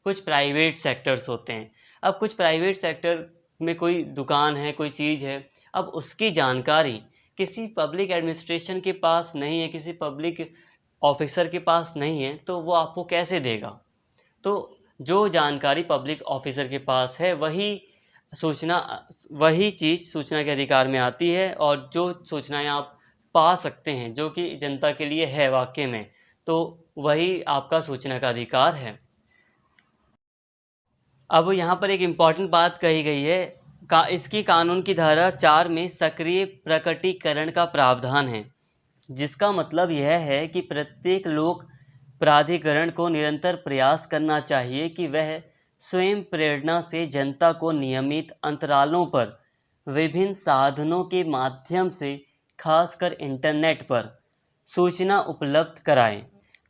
Speaker 1: कुछ प्राइवेट सेक्टर्स होते हैं, अब कुछ प्राइवेट सेक्टर में कोई दुकान है, कोई चीज़ है, अब उसकी जानकारी किसी पब्लिक एडमिनिस्ट्रेशन के पास नहीं है, किसी पब्लिक ऑफिसर के पास नहीं है, तो वो आपको कैसे देगा? तो जो जानकारी पब्लिक ऑफिसर के पास है वही चीज़ सूचना के अधिकार में आती है, और जो सूचनाएं आप पा सकते हैं जो कि जनता के लिए है वाकई में, तो वही आपका सूचना का अधिकार है। अब यहाँ पर एक इम्पॉर्टेंट बात कही गई है, इसकी कानून की धारा 4 में सक्रिय प्रकटीकरण का प्रावधान है, जिसका मतलब यह है कि प्रत्येक लोक प्राधिकरण को निरंतर प्रयास करना चाहिए कि वह स्वयं प्रेरणा से जनता को नियमित अंतरालों पर विभिन्न साधनों के माध्यम से, खासकर इंटरनेट पर, सूचना उपलब्ध कराएं,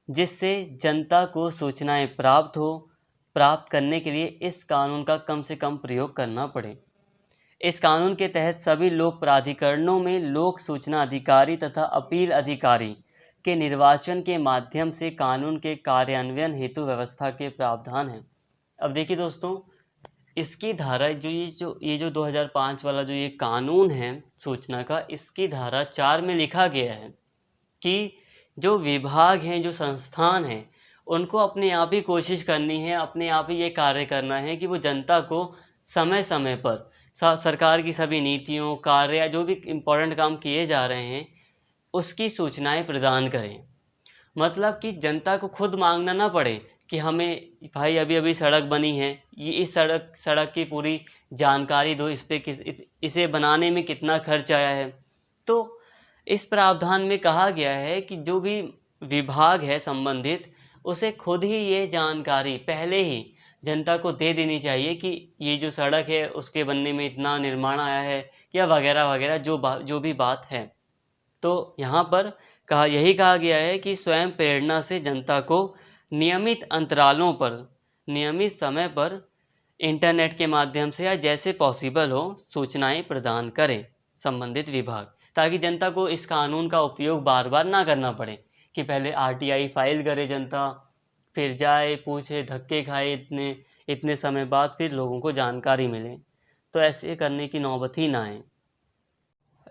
Speaker 1: जिससे जनता को सूचनाएं प्राप्त करने के लिए इस कानून का कम से कम प्रयोग करना पड़े। इस कानून के तहत सभी लोक प्राधिकरणों में लोक सूचना अधिकारी तथा अपील अधिकारी के निर्वाचन के माध्यम से कानून के कार्यान्वयन हेतु व्यवस्था के प्रावधान हैं। अब देखिए दोस्तों, इसकी धारा ये जो 2005 वाला जो ये कानून है सूचना का, इसकी धारा 4 में लिखा गया है कि जो विभाग हैं, जो संस्थान हैं, उनको अपने आप ही कोशिश करनी है, अपने आप ही ये कार्य करना है कि वो जनता को समय समय पर सरकार की सभी नीतियों, कार्य या जो भी इम्पोर्टेंट काम किए जा रहे हैं उसकी सूचनाएं प्रदान करें। मतलब कि जनता को खुद मांगना ना पड़े कि हमें भाई अभी अभी सड़क बनी है, ये इस सड़क की पूरी जानकारी दो, इसे बनाने में कितना खर्च आया है। तो इस प्रावधान में कहा गया है कि जो भी विभाग है संबंधित, उसे खुद ही ये जानकारी पहले ही जनता को दे देनी चाहिए कि ये जो सड़क है उसके बनने में इतना निर्माण आया है या वगैरह वगैरह जो भी बात है। तो यहाँ पर यही कहा गया है कि स्वयं प्रेरणा से जनता को नियमित अंतरालों पर, नियमित समय पर इंटरनेट के माध्यम से या जैसे पॉसिबल हो सूचनाएं प्रदान करें संबंधित विभाग, ताकि जनता को इस कानून का उपयोग बार बार ना करना पड़े कि पहले RTI फाइल करे जनता, फिर जाए पूछे, धक्के खाए इतने समय बाद फिर लोगों को जानकारी मिले। तो ऐसे करने की नौबत ही ना आए।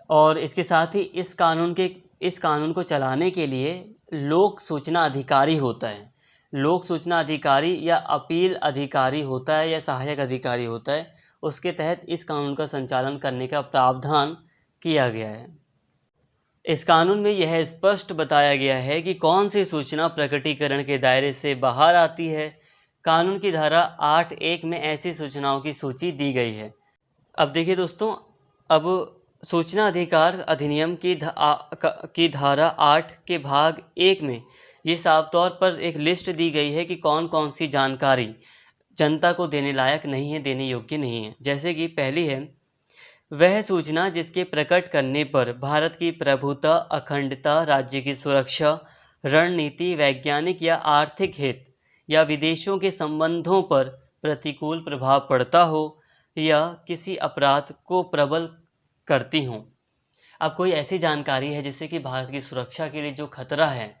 Speaker 1: और इसके साथ ही इस कानून को चलाने के लिए लोक सूचना अधिकारी होता है। लोक सूचना अधिकारी या अपील अधिकारी होता है या सहायक अधिकारी होता है। उसके तहत इस कानून का संचालन करने का प्रावधान किया गया है। इस कानून में यह स्पष्ट बताया गया है कि कौन सी सूचना प्रकटीकरण के दायरे से बाहर आती है। कानून की धारा 8(1) में ऐसी सूचनाओं की सूची दी गई है। अब देखिए दोस्तों, अब सूचना अधिकार अधिनियम की धारा 8 के भाग 1 में ये साफ तौर पर एक लिस्ट दी गई है कि कौन कौन सी जानकारी जनता को देने लायक नहीं है, देने योग्य नहीं है। जैसे कि पहली है, वह सूचना जिसके प्रकट करने पर भारत की प्रभुता, अखंडता, राज्य की सुरक्षा, रणनीति, वैज्ञानिक या आर्थिक हित या विदेशों के संबंधों पर प्रतिकूल प्रभाव पड़ता हो या किसी अपराध को प्रबल करती हों। अब कोई ऐसी जानकारी है जिससे कि भारत की सुरक्षा के लिए जो खतरा है,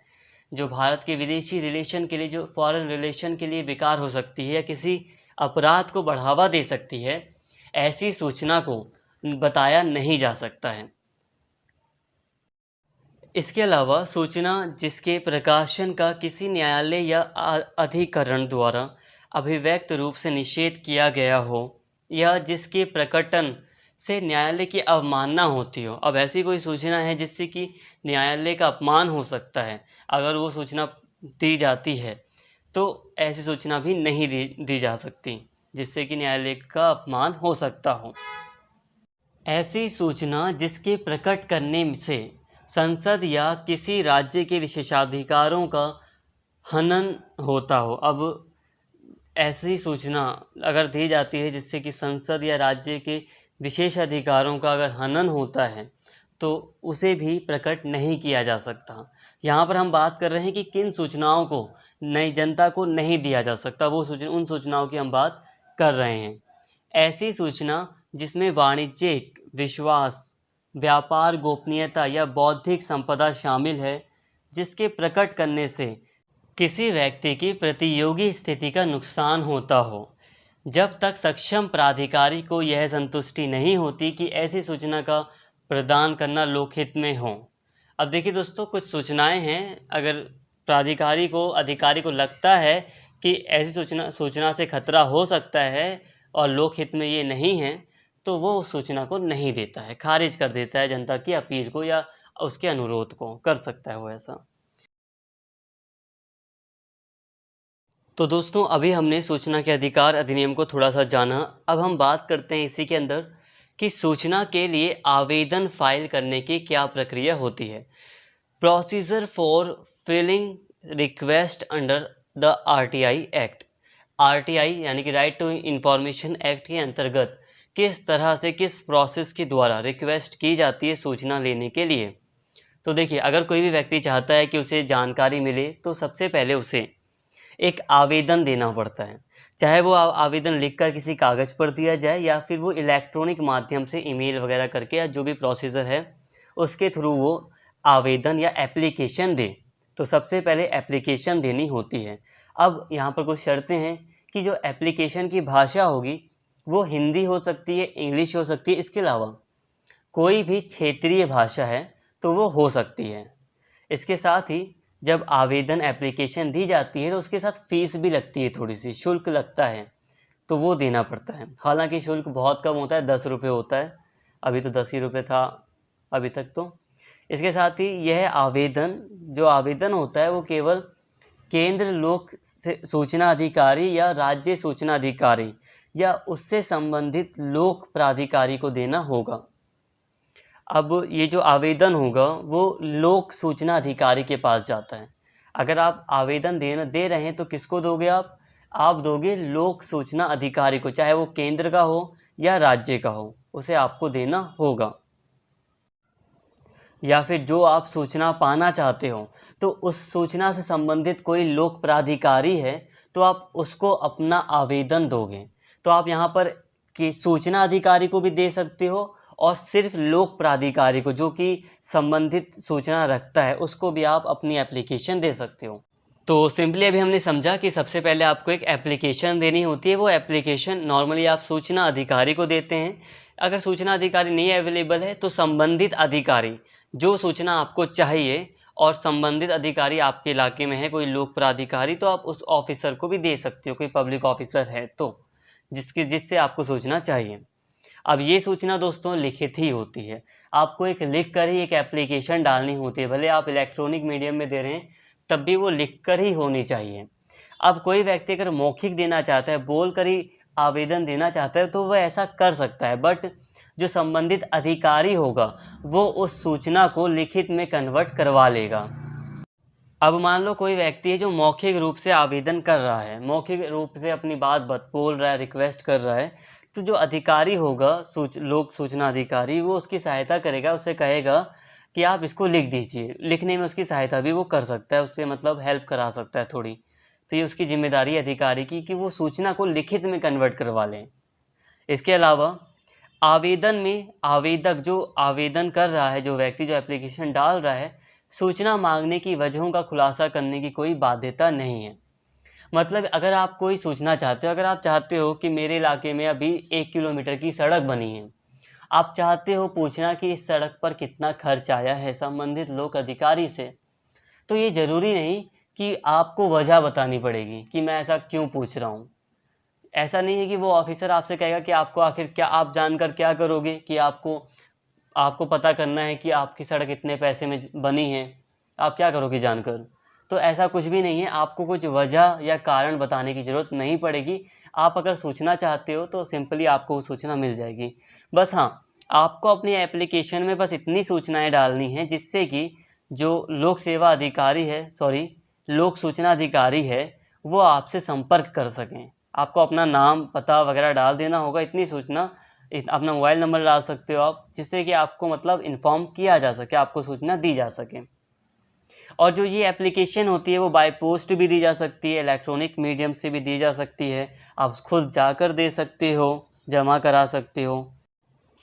Speaker 1: जो भारत के विदेशी रिलेशन के लिए, जो फॉरेन रिलेशन के लिए बेकार हो सकती है या किसी अपराध को बढ़ावा दे सकती है, ऐसी सूचना को बताया नहीं जा सकता है। इसके अलावा सूचना जिसके प्रकाशन का किसी न्यायालय या अधिकरण द्वारा अभिव्यक्त रूप से निषेध किया गया हो या जिसके प्रकटन से न्यायालय की अवमानना होती हो। अब ऐसी कोई सूचना है जिससे कि न्यायालय का अपमान हो सकता है, अगर वो सूचना दी जाती है तो ऐसी सूचना भी नहीं दी जा सकती जिससे कि न्यायालय का अपमान हो सकता हो। ऐसी सूचना जिसके प्रकट करने से संसद या किसी राज्य के विशेषाधिकारों का हनन होता हो। अब ऐसी सूचना अगर दी जाती है जिससे कि संसद या राज्य के विशेष अधिकारों का अगर हनन होता है तो उसे भी प्रकट नहीं किया जा सकता। यहाँ पर हम बात कर रहे हैं कि किन सूचनाओं को नई जनता को नहीं दिया जा सकता, उन सूचनाओं की हम बात कर रहे हैं। ऐसी सूचना जिसमें वाणिज्यिक, विश्वास, व्यापार, गोपनीयता या बौद्धिक संपदा शामिल है, जिसके प्रकट करने से किसी व्यक्ति की प्रतियोगी स्थिति का नुकसान होता हो, जब तक सक्षम प्राधिकारी को यह संतुष्टि नहीं होती कि ऐसी सूचना का प्रदान करना लोकहित में हो। अब देखिए दोस्तों, कुछ सूचनाएं हैं, अगर अधिकारी को लगता है कि ऐसी सूचना से खतरा हो सकता है और लोकहित में ये नहीं है, तो वो उस सूचना को नहीं देता है, खारिज कर देता है जनता की अपील को या उसके अनुरोध को, कर सकता है वो ऐसा। तो दोस्तों, अभी हमने सूचना के अधिकार अधिनियम को थोड़ा सा जाना। अब हम बात करते हैं इसी के अंदर कि सूचना के लिए आवेदन फाइल करने की क्या प्रक्रिया होती है। Procedure for filling request under the RTI act. RTI यानी कि राइट टू इंफॉर्मेशन एक्ट के अंतर्गत किस तरह से, किस प्रोसेस के द्वारा रिक्वेस्ट की जाती है सूचना लेने के लिए। तो देखिए, अगर कोई भी व्यक्ति चाहता है कि उसे जानकारी मिले तो सबसे पहले उसे एक आवेदन देना पड़ता है। चाहे वो आवेदन लिखकर किसी कागज़ पर दिया जाए या फिर वो इलेक्ट्रॉनिक माध्यम से ईमेल वगैरह करके या जो भी प्रोसीजर है उसके थ्रू वो आवेदन या एप्लीकेशन दे। तो सबसे पहले एप्लीकेशन देनी होती है। अब यहाँ पर कुछ शर्तें हैं कि जो एप्लीकेशन की भाषा होगी वो हिंदी हो सकती है, इंग्लिश हो सकती है, इसके अलावा कोई भी क्षेत्रीय भाषा है तो वो हो सकती है। इसके साथ ही जब आवेदन एप्लीकेशन दी जाती है तो उसके साथ फ़ीस भी लगती है, थोड़ी सी शुल्क लगता है, तो वो देना पड़ता है। हालांकि शुल्क बहुत कम होता है, 10 रुपये होता है। अभी तो 10 ही रुपये था अभी तक तो। इसके साथ ही यह जो आवेदन होता है वो केवल केंद्र लोक सूचना अधिकारी या राज्य सूचना अधिकारी या उससे संबंधित लोक प्राधिकारी को देना होगा। अब ये जो आवेदन होगा वो लोक सूचना अधिकारी के पास जाता है। अगर आप आवेदन दे रहे हैं तो किसको दोगे आप दोगे लोक सूचना अधिकारी को, चाहे वो केंद्र का हो या राज्य का हो, उसे आपको देना होगा। या फिर जो आप सूचना पाना चाहते हो तो उस सूचना से संबंधित कोई लोक प्राधिकारी है तो आप उसको अपना आवेदन दोगे। तो आप यहाँ पर कि सूचना अधिकारी को भी दे सकते हो और सिर्फ लोक प्राधिकारी को, जो कि संबंधित सूचना रखता है, उसको भी आप अपनी एप्लीकेशन दे सकते हो। तो सिंपली अभी हमने समझा कि सबसे पहले आपको एक एप्लीकेशन देनी होती है। वो एप्लीकेशन नॉर्मली आप सूचना अधिकारी को देते हैं। अगर सूचना अधिकारी नहीं अवेलेबल है तो संबंधित अधिकारी, जो सूचना आपको चाहिए और संबंधित अधिकारी आपके इलाके में है, कोई लोक प्राधिकारी, तो आप उस ऑफिसर को भी दे सकते हो, कोई पब्लिक ऑफिसर है तो जिससे आपको सूचना चाहिए। अब ये सूचना दोस्तों लिखित ही होती है। आपको एक लिख कर ही एक एप्लीकेशन डालनी होती है, भले आप इलेक्ट्रॉनिक मीडियम में दे रहे हैं तब भी वो लिख कर ही होनी चाहिए। अब कोई व्यक्ति अगर मौखिक देना चाहता है, बोल कर ही आवेदन देना चाहता है तो वह ऐसा कर सकता है, बट जो संबंधित अधिकारी होगा वो उस सूचना को लिखित में कन्वर्ट करवा लेगा। अब मान लो कोई व्यक्ति है जो मौखिक रूप से आवेदन कर रहा है, मौखिक रूप से अपनी बात बोल रहा है, रिक्वेस्ट कर रहा है, तो जो अधिकारी होगा लोक सूचना अधिकारी, वो उसकी सहायता करेगा, उसे कहेगा कि आप इसको लिख दीजिए। लिखने में उसकी सहायता भी वो कर सकता है, उससे मतलब हेल्प करा सकता है थोड़ी। तो ये उसकी जिम्मेदारी अधिकारी की कि वो सूचना को लिखित में कन्वर्ट करवा लें। इसके अलावा आवेदन में आवेदक जो आवेदन कर रहा है, जो व्यक्ति जो एप्लीकेशन डाल रहा है, सूचना मांगने की वजहों का खुलासा करने की कोई बाध्यता नहीं है। मतलब अगर आप कोई सूचना चाहते हो, अगर आप चाहते हो कि मेरे इलाके में अभी 1 किलोमीटर की सड़क बनी है, आप चाहते हो पूछना कि इस सड़क पर कितना खर्च आया है संबंधित लोक अधिकारी से, तो ये ज़रूरी नहीं कि आपको वजह बतानी पड़ेगी कि मैं ऐसा क्यों पूछ रहा हूँ। ऐसा नहीं है कि वो ऑफिसर आपसे कहेगा कि आपको आखिर क्या, आप जानकर क्या करोगे, कि आपको पता करना है कि आपकी सड़क इतने पैसे में बनी है, आप क्या करोगे जानकर। तो ऐसा कुछ भी नहीं है, आपको कुछ वजह या कारण बताने की ज़रूरत नहीं पड़ेगी। आप अगर सूचना चाहते हो तो सिंपली आपको वो सूचना मिल जाएगी। बस हाँ, आपको अपनी एप्लीकेशन में बस इतनी सूचनाएं डालनी हैं जिससे कि जो लोक सेवा अधिकारी है, लोक सूचना अधिकारी है, वो आपसे संपर्क कर सकें। आपको अपना नाम पता वगैरह डाल देना होगा, इतनी सूचना, अपना मोबाइल नंबर डाल सकते हो आप, जिससे कि आपको मतलब इन्फॉर्म किया जा सके, आपको सूचना दी जा सके। और जो ये एप्लीकेशन होती है वो बाय पोस्ट भी दी जा सकती है, इलेक्ट्रॉनिक मीडियम से भी दी जा सकती है, आप खुद जाकर दे सकते हो, जमा करा सकते हो।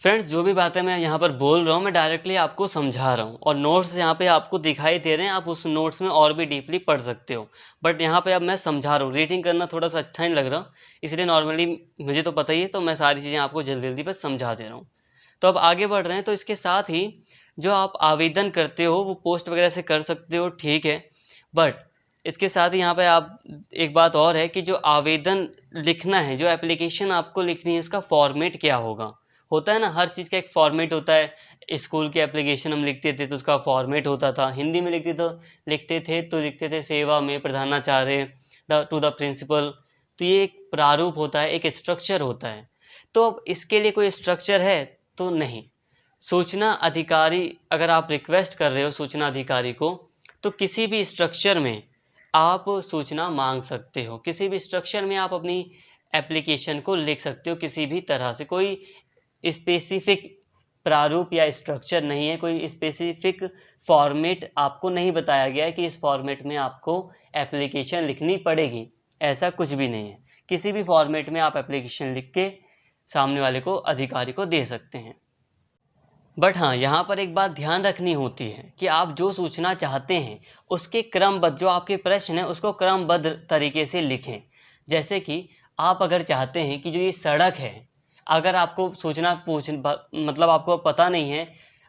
Speaker 1: फ्रेंड्स, जो भी बातें मैं यहाँ पर बोल रहा हूँ मैं डायरेक्टली आपको समझा रहा हूँ और नोट्स यहाँ पे आपको दिखाई दे रहे हैं, आप उस नोट्स में और भी डीपली पढ़ सकते हो, बट यहाँ पे अब मैं समझा रहा हूँ। रीडिंग करना थोड़ा सा अच्छा नहीं लग रहा, इसलिए नॉर्मली मुझे तो पता ही है, तो मैं सारी चीज़ें आपको जल्दी जल्दी बस समझा दे रहा हूँ। तो अब आगे बढ़ रहे हैं। तो इसके साथ ही जो आप आवेदन करते हो वो पोस्ट वगैरह से कर सकते हो, ठीक है, बट इसके साथ ही यहाँ पे आप एक बात और है कि जो आवेदन लिखना है, जो एप्लीकेशन आपको लिखनी है, उसका फॉर्मेट क्या होता है ना, हर चीज़ का एक फॉर्मेट होता है। स्कूल की एप्लीकेशन हम लिखते थे तो उसका फॉर्मेट होता था, हिंदी में लिखते थे सेवा में प्रधानाचार्य टू द प्रिंसिपल। तो ये एक प्रारूप होता है, एक स्ट्रक्चर होता है। तो अब इसके लिए कोई स्ट्रक्चर है तो नहीं। सूचना अधिकारी, अगर आप रिक्वेस्ट कर रहे हो सूचना अधिकारी को, तो किसी भी स्ट्रक्चर में आप सूचना मांग सकते हो, किसी भी स्ट्रक्चर में आप अपनी एप्लीकेशन को लिख सकते हो, किसी भी तरह से। कोई स्पेसिफिक प्रारूप या स्ट्रक्चर नहीं है, कोई स्पेसिफिक फॉर्मेट आपको नहीं बताया गया है कि इस फॉर्मेट में आपको एप्लीकेशन लिखनी पड़ेगी। ऐसा कुछ भी नहीं है, किसी भी फॉर्मेट में आप एप्लीकेशन लिख के सामने वाले को, अधिकारी को दे सकते हैं। बट हाँ, यहाँ पर एक बात ध्यान रखनी होती है कि आप जो सूचना चाहते हैं उसके क्रमबद्ध, जो आपके प्रश्न है उसको क्रमबद्ध तरीके से लिखें। जैसे कि आप अगर चाहते हैं कि जो ये सड़क है, अगर आपको सूचना मतलब आपको पता नहीं है,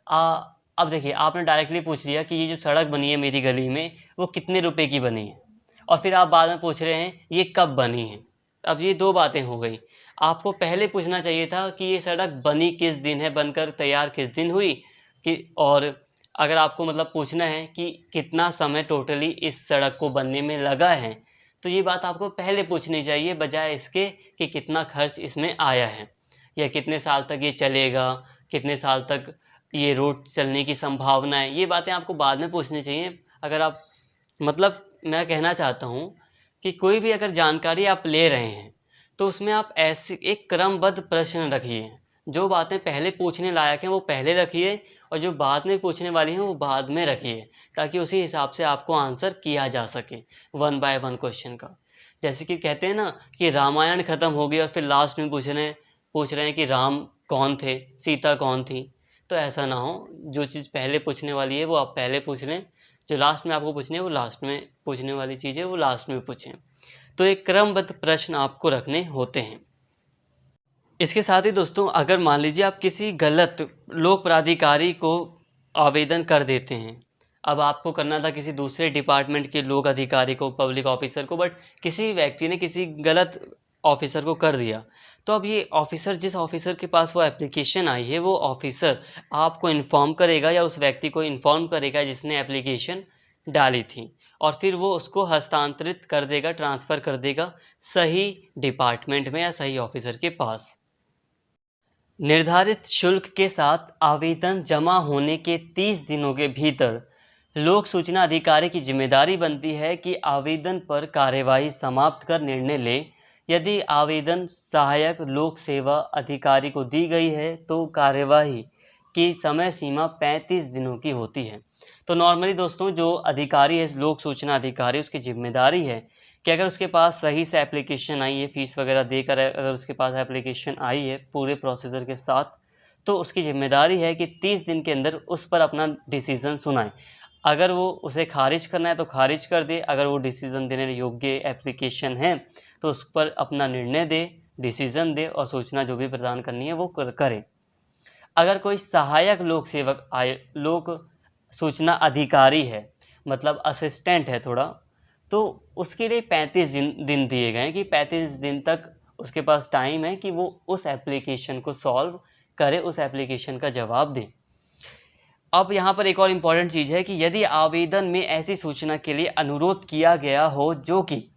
Speaker 1: अब देखिए आपने डायरेक्टली पूछ लिया कि ये जो सड़क बनी है मेरी गली में वो कितने रुपए की बनी है, और फिर आप बाद में पूछ रहे हैं ये कब बनी है। अब ये दो बातें हो गई। आपको पहले पूछना चाहिए था कि ये सड़क बनी किस दिन है, बनकर तैयार किस दिन हुई, कि और अगर आपको मतलब पूछना है कि कितना समय टोटली इस सड़क को बनने में लगा है, तो ये बात आपको पहले पूछनी चाहिए, बजाय इसके कि कितना खर्च इसमें आया है या कितने साल तक ये चलेगा, कितने साल तक ये रोड चलने की संभावना है। ये बातें आपको बाद में पूछनी चाहिए। अगर आप मतलब मैं कहना चाहता हूँ कि कोई भी अगर जानकारी आप ले रहे हैं तो उसमें आप ऐसे एक क्रमबद्ध प्रश्न रखिए। जो बातें पहले पूछने लायक हैं वो पहले रखिए, और जो बाद में पूछने वाली हैं वो बाद में रखिए, ताकि उसी हिसाब से आपको आंसर किया जा सके वन बाय वन क्वेश्चन का। जैसे कि कहते हैं ना कि रामायण खत्म हो गई और फिर लास्ट में पूछ रहे हैं कि राम कौन थे, सीता कौन थी। तो ऐसा ना हो, जो चीज़ पहले पूछने वाली है वो आप पहले पूछ लें, जो लास्ट में आपको पूछनी है वो लास्ट में पूछने वाली चीज़ है वो लास्ट में पूछें। तो एक क्रमबद्ध प्रश्न आपको रखने होते हैं। इसके साथ ही दोस्तों, अगर मान लीजिए आप किसी गलत लोक प्राधिकारी को आवेदन कर देते हैं, अब आपको करना था किसी दूसरे डिपार्टमेंट के लोक अधिकारी को, पब्लिक ऑफिसर को, बट किसी व्यक्ति ने किसी गलत ऑफिसर को कर दिया, तो अब ये ऑफिसर, जिस ऑफिसर के पास वो एप्लीकेशन आई है, वो ऑफिसर आपको इन्फॉर्म करेगा या उस व्यक्ति को इन्फॉर्म करेगा जिसने एप्लीकेशन डाली थी, और फिर वो उसको हस्तांतरित कर देगा, ट्रांसफ़र कर देगा सही डिपार्टमेंट में या सही ऑफिसर के पास। निर्धारित शुल्क के साथ आवेदन जमा होने के 30 दिनों के भीतर लोक सूचना अधिकारी की जिम्मेदारी बनती है कि आवेदन पर कार्यवाही समाप्त कर निर्णय ले। यदि आवेदन सहायक लोक सेवा अधिकारी को दी गई है तो कार्यवाही की समय सीमा 35 दिनों की होती है। तो नॉर्मली दोस्तों, जो अधिकारी है, लोक सूचना अधिकारी, उसकी जिम्मेदारी है कि अगर उसके पास सही से एप्लीकेशन आई है, फ़ीस वगैरह देकर अगर उसके पास एप्लीकेशन आई है पूरे प्रोसीजर के साथ, तो उसकी जिम्मेदारी है कि 30 दिन के अंदर उस पर अपना डिसीज़न सुनाए। अगर वो उसे खारिज करना है तो खारिज कर दे, अगर वो डिसीज़न देने योग्य एप्लीकेशन है तो उस पर अपना निर्णय दे, डिसीज़न दे, और सूचना जो भी प्रदान करनी है वो करे। अगर कोई सहायक लोक सेवक लोक सूचना अधिकारी है, मतलब असिस्टेंट है थोड़ा, तो उसके लिए 35 दिन दिए गए हैं कि 35 दिन तक उसके पास टाइम है कि वो उस एप्लीकेशन को सॉल्व करे, उस एप्लीकेशन का जवाब दे। अब यहाँ पर एक और इम्पॉर्टेंट चीज़ है कि यदि आवेदन में ऐसी सूचना के लिए अनुरोध किया गया हो जो कि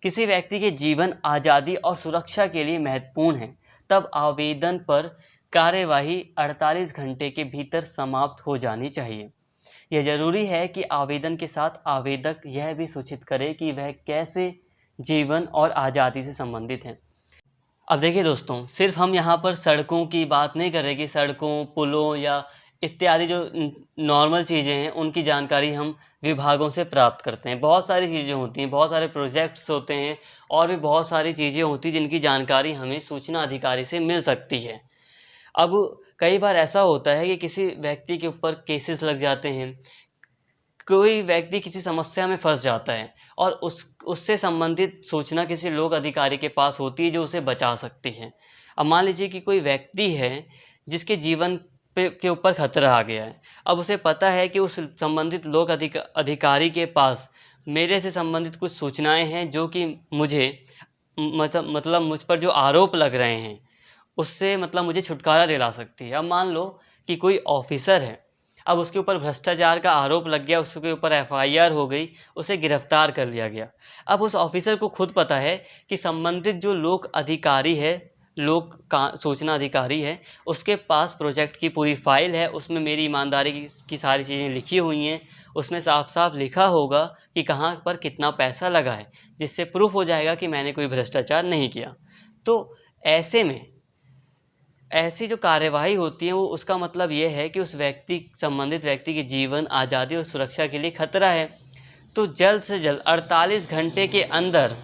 Speaker 1: किसी व्यक्ति के जीवन, आज़ादी और सुरक्षा के लिए महत्वपूर्ण है, तब आवेदन पर कार्यवाही 48 घंटे के भीतर समाप्त हो जानी चाहिए। यह जरूरी है कि आवेदन के साथ आवेदक यह भी सूचित करे कि वह कैसे जीवन और आज़ादी से संबंधित है। अब देखिए दोस्तों, सिर्फ हम यहाँ पर सड़कों की बात नहीं कर रहे कि सड़कों, पुलों या इत्यादि जो नॉर्मल चीज़ें हैं उनकी जानकारी हम विभागों से प्राप्त करते हैं। बहुत सारी चीज़ें होती हैं, बहुत सारे प्रोजेक्ट्स होते हैं, और भी बहुत सारी चीज़ें होती हैं जिनकी जानकारी हमें सूचना अधिकारी से मिल सकती है। अब कई बार ऐसा होता है कि किसी व्यक्ति के ऊपर केसेस लग जाते हैं, कोई व्यक्ति किसी समस्या में फंस जाता है और उससे संबंधित सूचना किसी लोक अधिकारी के पास होती है जो उसे बचा सकती है। अब मान लीजिए कि कोई व्यक्ति है जिसके जीवन के ऊपर खतरा आ गया है। अब उसे पता है कि उस संबंधित लोक अधिकारी के पास मेरे से संबंधित कुछ सूचनाएं हैं जो कि मुझे मतलब मुझ पर जो आरोप लग रहे हैं उससे मतलब मुझे छुटकारा दिला सकती है। अब मान लो कि कोई ऑफिसर है, अब उसके ऊपर भ्रष्टाचार का आरोप लग गया, उसके ऊपर एफआईआर हो गई, उसे गिरफ्तार कर लिया गया। अब उस ऑफिसर को खुद पता है कि संबंधित जो लोक अधिकारी है, सूचना अधिकारी है, उसके पास प्रोजेक्ट की पूरी फाइल है, उसमें मेरी ईमानदारी की सारी चीज़ें लिखी हुई हैं, उसमें साफ साफ लिखा होगा कि कहाँ पर कितना पैसा लगा है, जिससे प्रूफ हो जाएगा कि मैंने कोई भ्रष्टाचार नहीं किया। तो ऐसे में ऐसी जो कार्यवाही होती है वो उसका मतलब ये है कि उस व्यक्ति संबंधित व्यक्ति के जीवन, आज़ादी और सुरक्षा के लिए खतरा है। तो जल्द से जल्द 48 घंटे के अंदर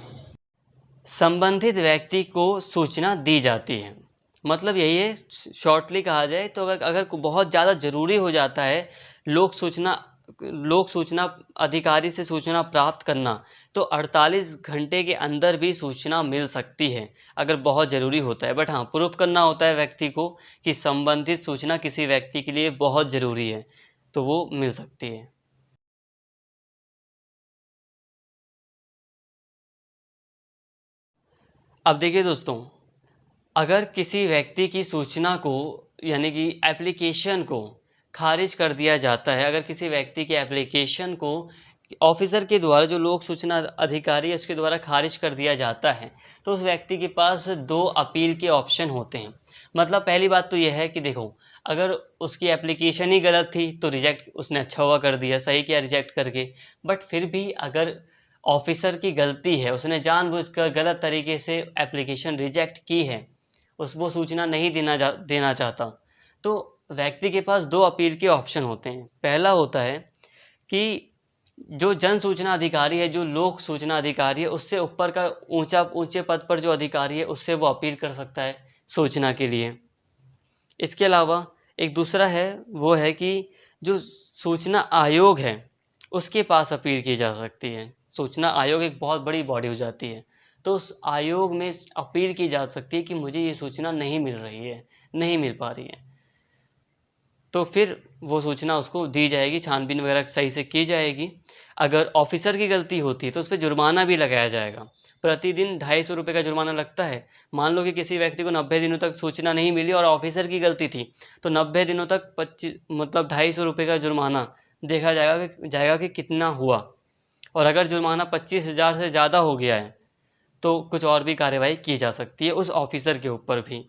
Speaker 1: संबंधित व्यक्ति को सूचना दी जाती है। मतलब यही है, शॉर्टली कहा जाए तो अगर बहुत ज़्यादा ज़रूरी हो जाता है लोक सूचना अधिकारी से सूचना प्राप्त करना, तो 48 घंटे के अंदर भी सूचना मिल सकती है अगर बहुत ज़रूरी होता है। बट हाँ, प्रूफ करना होता है व्यक्ति को कि संबंधित सूचना किसी व्यक्ति के लिए बहुत ज़रूरी है, तो वो मिल सकती है। अब देखिए दोस्तों, अगर किसी व्यक्ति की सूचना को यानी कि एप्लीकेशन को खारिज कर दिया जाता है, अगर किसी व्यक्ति के एप्लीकेशन को ऑफिसर के द्वारा, जो लोक सूचना अधिकारी है उसके द्वारा खारिज कर दिया जाता है, तो उस व्यक्ति के पास 2 अपील के ऑप्शन होते हैं। मतलब पहली बात तो यह है कि देखो, अगर उसकी एप्लीकेशन ही गलत थी तो रिजेक्ट उसने अच्छा हुआ कर दिया, सही किया रिजेक्ट करके। बट फिर भी अगर ऑफिसर की गलती है, उसने जानबूझकर गलत तरीके से एप्लीकेशन रिजेक्ट की है, वो सूचना नहीं देना चाहता, तो व्यक्ति के पास 2 अपील के ऑप्शन होते हैं। पहला होता है कि जो जन सूचना अधिकारी है, जो लोक सूचना अधिकारी है, उससे ऊपर का ऊंचे पद पर जो अधिकारी है, उससे वो अपील कर सकता है सूचना के लिए। इसके अलावा एक दूसरा है, वो है कि जो सूचना आयोग है उसके पास अपील की जा सकती है। सूचना आयोग एक बहुत बड़ी बॉडी हो जाती है, तो उस आयोग में अपील की जा सकती है कि मुझे ये सूचना नहीं मिल रही है, नहीं मिल पा रही है। तो फिर वो सूचना उसको दी जाएगी, छानबीन वगैरह सही से की जाएगी। अगर ऑफिसर की गलती होती है तो उस पर जुर्माना भी लगाया जाएगा। प्रतिदिन 250 रुपये का जुर्माना लगता है। मान लो कि किसी व्यक्ति को 90 दिनों तक सूचना नहीं मिली और ऑफिसर की गलती थी, तो 90 दिनों तक 250 रुपये का जुर्माना देखा जाएगा कि कितना हुआ। और अगर जुर्माना 25,000 से ज़्यादा हो गया है तो कुछ और भी कार्रवाई की जा सकती है उस ऑफिसर के ऊपर भी।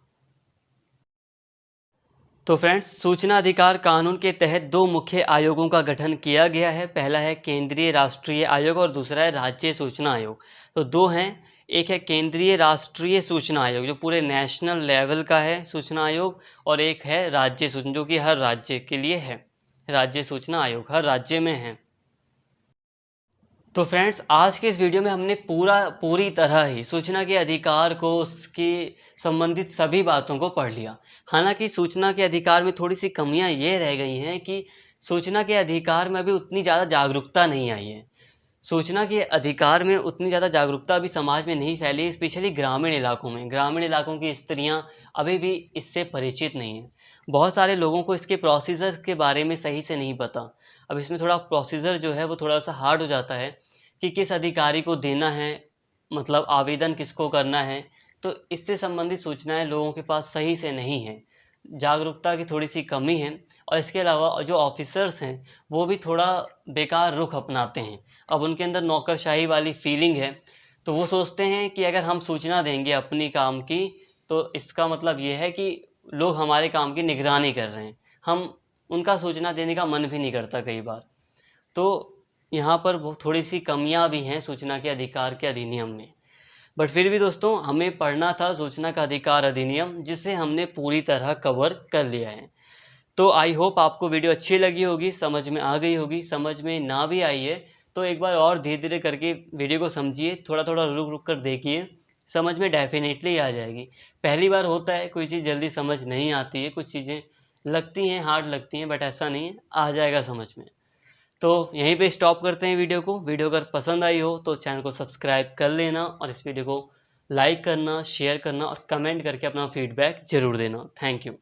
Speaker 1: तो फ्रेंड्स, सूचना अधिकार कानून के तहत 2 मुख्य आयोगों का गठन किया गया है। पहला है केंद्रीय राष्ट्रीय आयोग और दूसरा है राज्य सूचना आयोग। तो 2 हैं, एक है केंद्रीय राष्ट्रीय सूचना आयोग जो पूरे नेशनल लेवल का है सूचना आयोग, और एक है राज्य सूचना जो कि हर राज्य के लिए है। राज्य सूचना आयोग हर राज्य में है। तो फ्रेंड्स, आज के इस वीडियो में हमने पूरी तरह ही सूचना के अधिकार को, उसकी संबंधित सभी बातों को पढ़ लिया। हालांकि सूचना के अधिकार में थोड़ी सी कमियां ये रह गई हैं कि सूचना के अधिकार में अभी उतनी ज़्यादा जागरूकता नहीं आई है। सूचना के अधिकार में उतनी ज़्यादा जागरूकता अभी समाज में नहीं फैली, स्पेशली ग्रामीण इलाकों में। ग्रामीण इलाकों की स्त्रियां अभी भी इससे परिचित नहीं हैं। बहुत सारे लोगों को इसके प्रोसीजर के बारे में सही से नहीं पता। अब इसमें थोड़ा प्रोसीजर जो है वो थोड़ा सा हार्ड हो जाता है कि किस अधिकारी को देना है, मतलब आवेदन किसको करना है। तो इससे संबंधित सूचनाएं लोगों के पास सही से नहीं है, जागरूकता की थोड़ी सी कमी है। और इसके अलावा जो ऑफिसर्स हैं वो भी थोड़ा बेकार रुख अपनाते हैं। अब उनके अंदर नौकरशाही वाली फीलिंग है, तो वो सोचते हैं कि अगर हम सूचना देंगे अपनी काम की तो इसका मतलब ये है कि लोग हमारे काम की निगरानी कर रहे हैं। हम उनका सूचना देने का मन भी नहीं करता कई बार। तो यहाँ पर थोड़ी सी कमियाँ भी हैं सूचना के अधिकार के अधिनियम में। बट फिर भी दोस्तों, हमें पढ़ना था सूचना का अधिकार अधिनियम, जिसे हमने पूरी तरह कवर कर लिया है। तो आई होप आपको वीडियो अच्छी लगी होगी, समझ में आ गई होगी। समझ में ना भी आई है तो एक बार और धीरे धीरे करके वीडियो को समझिए, थोड़ा थोड़ा रुक रुक कर देखिए, समझ में डेफिनेटली आ जाएगी। पहली बार होता है, कोई चीज़ जल्दी समझ नहीं आती है, कुछ चीज़ें लगती हैं, हार्ड लगती हैं, बट ऐसा नहीं है, आ जाएगा समझ में। तो यहीं पे स्टॉप करते हैं वीडियो को। वीडियो अगर पसंद आई हो तो चैनल को सब्सक्राइब कर लेना, और इस वीडियो को लाइक करना, शेयर करना और कमेंट करके अपना फीडबैक ज़रूर देना। Thank you.